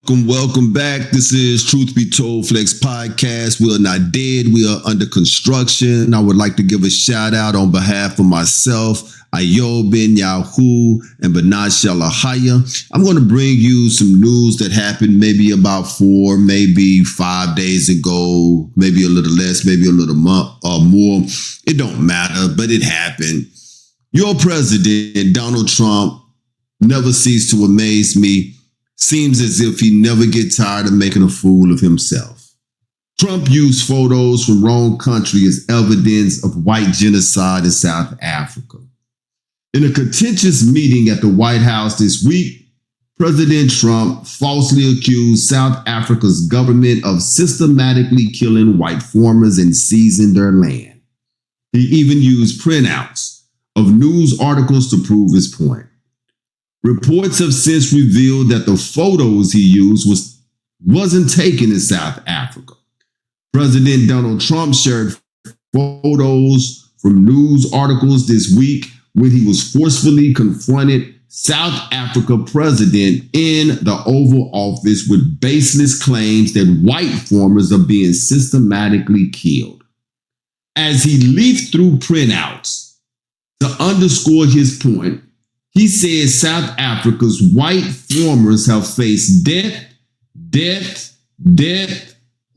Welcome back. This is Truth Be Told Flex Podcast. We are not dead. We are under construction. I would like to give a shout out on behalf of myself, Ayob Ben Yahoo, and Benat Shalahaya. I'm going to bring you some news that happened maybe about 4, maybe 5 days ago, maybe a little less, maybe a little month or more. It don't matter, but it happened. Your president, Donald Trump, never ceased to amaze me. Seems as if he never gets tired of making a fool of himself. Trump used photos from wrong country as evidence of white genocide in South Africa. In a contentious meeting at the White House this week, President Trump falsely accused South Africa's government of systematically killing white farmers and seizing their land. He even used printouts of news articles to prove his point. Reports have since revealed that the photos he used wasn't taken in South Africa. President Donald Trump shared photos from news articles this week when he was forcefully confronted South Africa president in the Oval Office with baseless claims that white farmers are being systematically killed. As he leafed through printouts to underscore his point, he said South Africa's white farmers have faced death,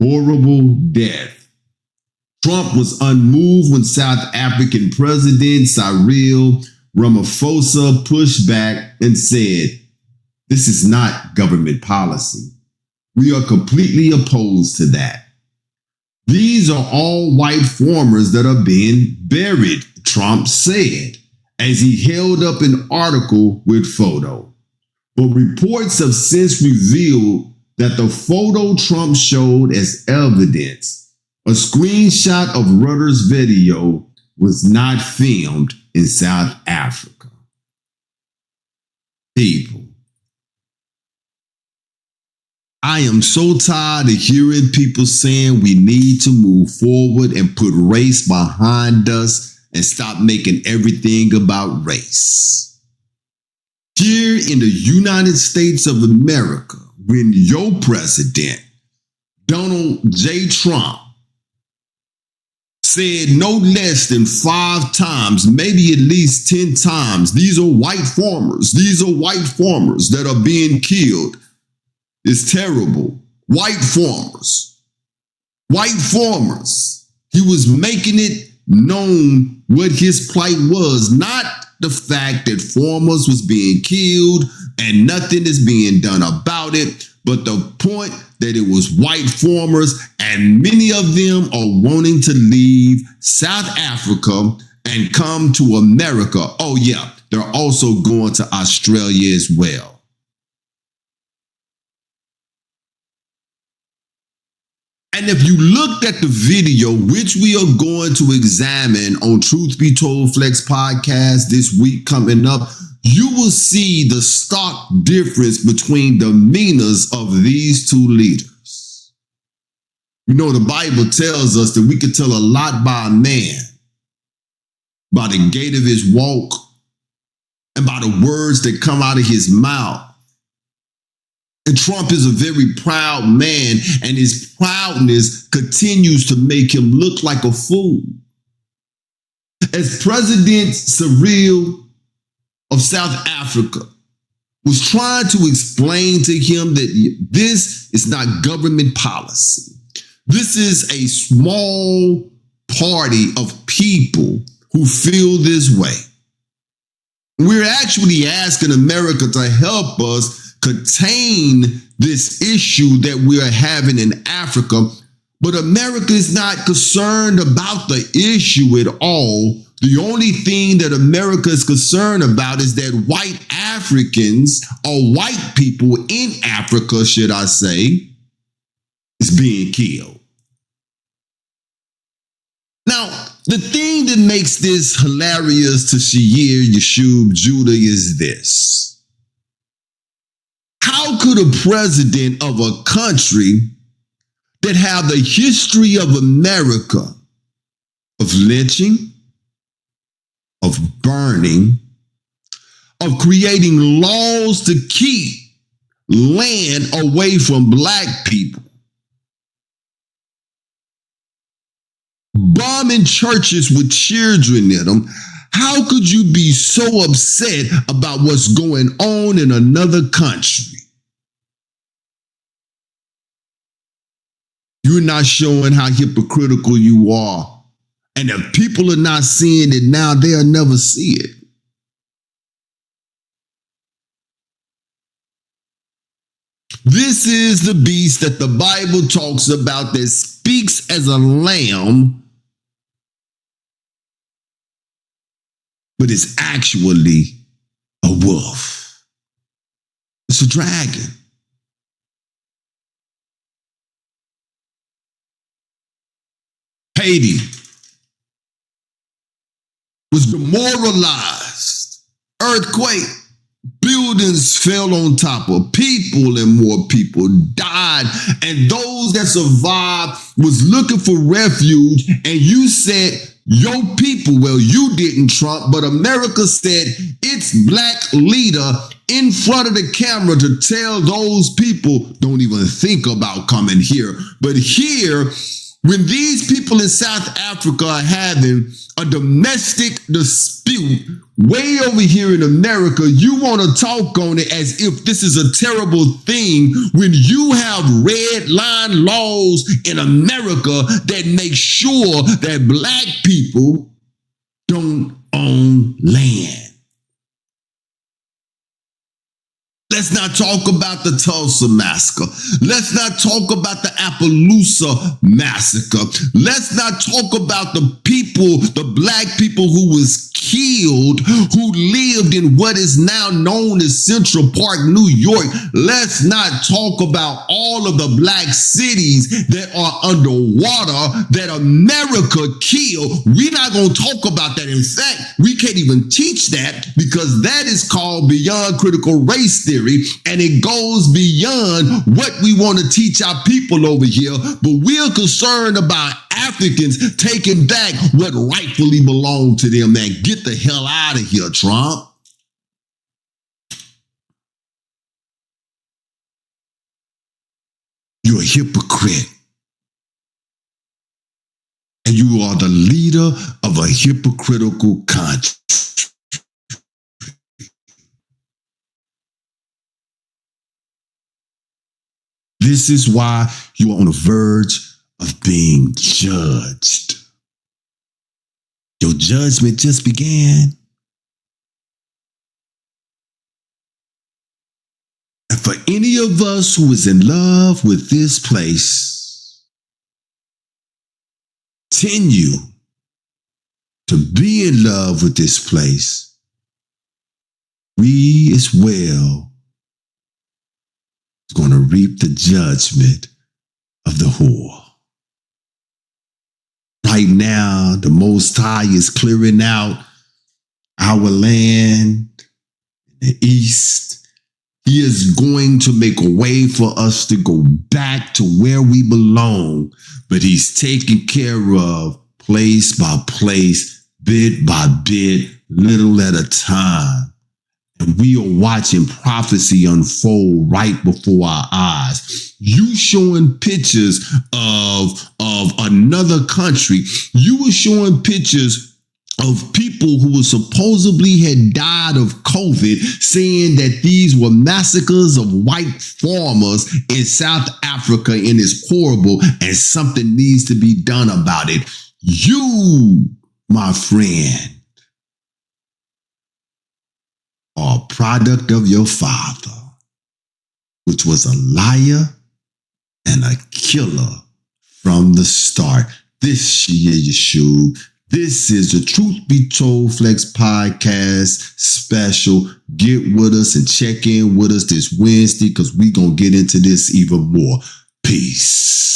horrible death. Trump was unmoved when South African President Cyril Ramaphosa pushed back and said, "This is not government policy. We are completely opposed to that. These are all white farmers that are being buried," Trump said, as he held up an article with photo. But reports have since revealed that the photo Trump showed as evidence, a screenshot of Reuters video, was not filmed in South Africa. People, I am so tired of hearing people saying we need to move forward and put race behind us and stop making everything about race. Here in the United States of America, when your president, Donald J. Trump, said no less than 5 times, maybe at least 10 times, these are white farmers that are being killed. It's terrible. White farmers. He was making it known what his plight was, not the fact that farmers was being killed and nothing is being done about it, but the point that it was white farmers, and many of them are wanting to leave South Africa and come to America. Oh yeah, they're also going to Australia as well. And if you looked at the video, which we are going to examine on Truth Be Told Flex Podcast this week coming up, you will see the stark difference between the demeanors of these two leaders. You know, the Bible tells us that we can tell a lot by a man, by the gait of his walk, and by the words that come out of his mouth. And Trump is a very proud man, and his proudness continues to make him look like a fool. As President Cyril of South Africa was trying to explain to him that this is not government policy. This is a small party of people who feel this way. We're actually asking America to help us contain this issue that we are having in Africa, but America is not concerned about the issue at all. The only thing that America is concerned about is that white Africans, or white people in Africa, should I say, is being killed. Now, the thing that makes this hilarious to Shahir Yashub Judah is this. How could a president of a country that have the history of America, of lynching, of burning, of creating laws to keep land away from black people. Bombing churches with children in them. How could you be so upset about what's going on in another country? You're not showing how hypocritical you are. And if people are not seeing it now, they'll never see it. This is the beast that the Bible talks about that speaks as a lamb, but is actually a wolf. It's a dragon. Haiti was demoralized. Earthquake. Buildings fell on top of people and more people died. And those that survived was looking for refuge. And you said, your people, well, you didn't, Trump, but America said its black leader in front of the camera to tell those people, don't even think about coming here. But here, when these people in South Africa are having a domestic dispute way over here in America, you want to talk on it as if this is a terrible thing when you have red line laws in America that make sure that black people don't own land. Let's not talk about the Tulsa massacre. Let's not talk about the Appaloosa massacre. Let's not talk about the people, the black people who was killed, who lived in what is now known as Central Park, New York. Let's not talk about all of the black cities that are underwater that America killed. We're not going to talk about that. In fact, we can't even teach that because that is called beyond critical race theory. And it goes beyond what we want to teach our people over here. But we're concerned about Africans taking back what rightfully belonged to them. Man, get the hell out of here, Trump. You're a hypocrite. And you are the leader of a hypocritical country. This is why you are on the verge of being judged. Your judgment just began. And for any of us who is in love with this place, continue to be in love with this place, we as well going to reap the judgment of the whore. Right now, the Most High is clearing out our land in the east. He is going to make a way for us to go back to where we belong, but he's taking care of place by place, bit by bit, little at a time. And we are watching prophecy unfold right before our eyes. You showing pictures of another country. You were showing pictures of people who were supposedly had died of COVID, saying that these were massacres of white farmers in South Africa and it's horrible and something needs to be done about it. You, my friend, are a product of your father, which was a liar and a killer from the start. This is Yeshua. This is the Truth Be Told Flex Podcast special. Get with us and check in with us this Wednesday because we're going to get into this even more. Peace.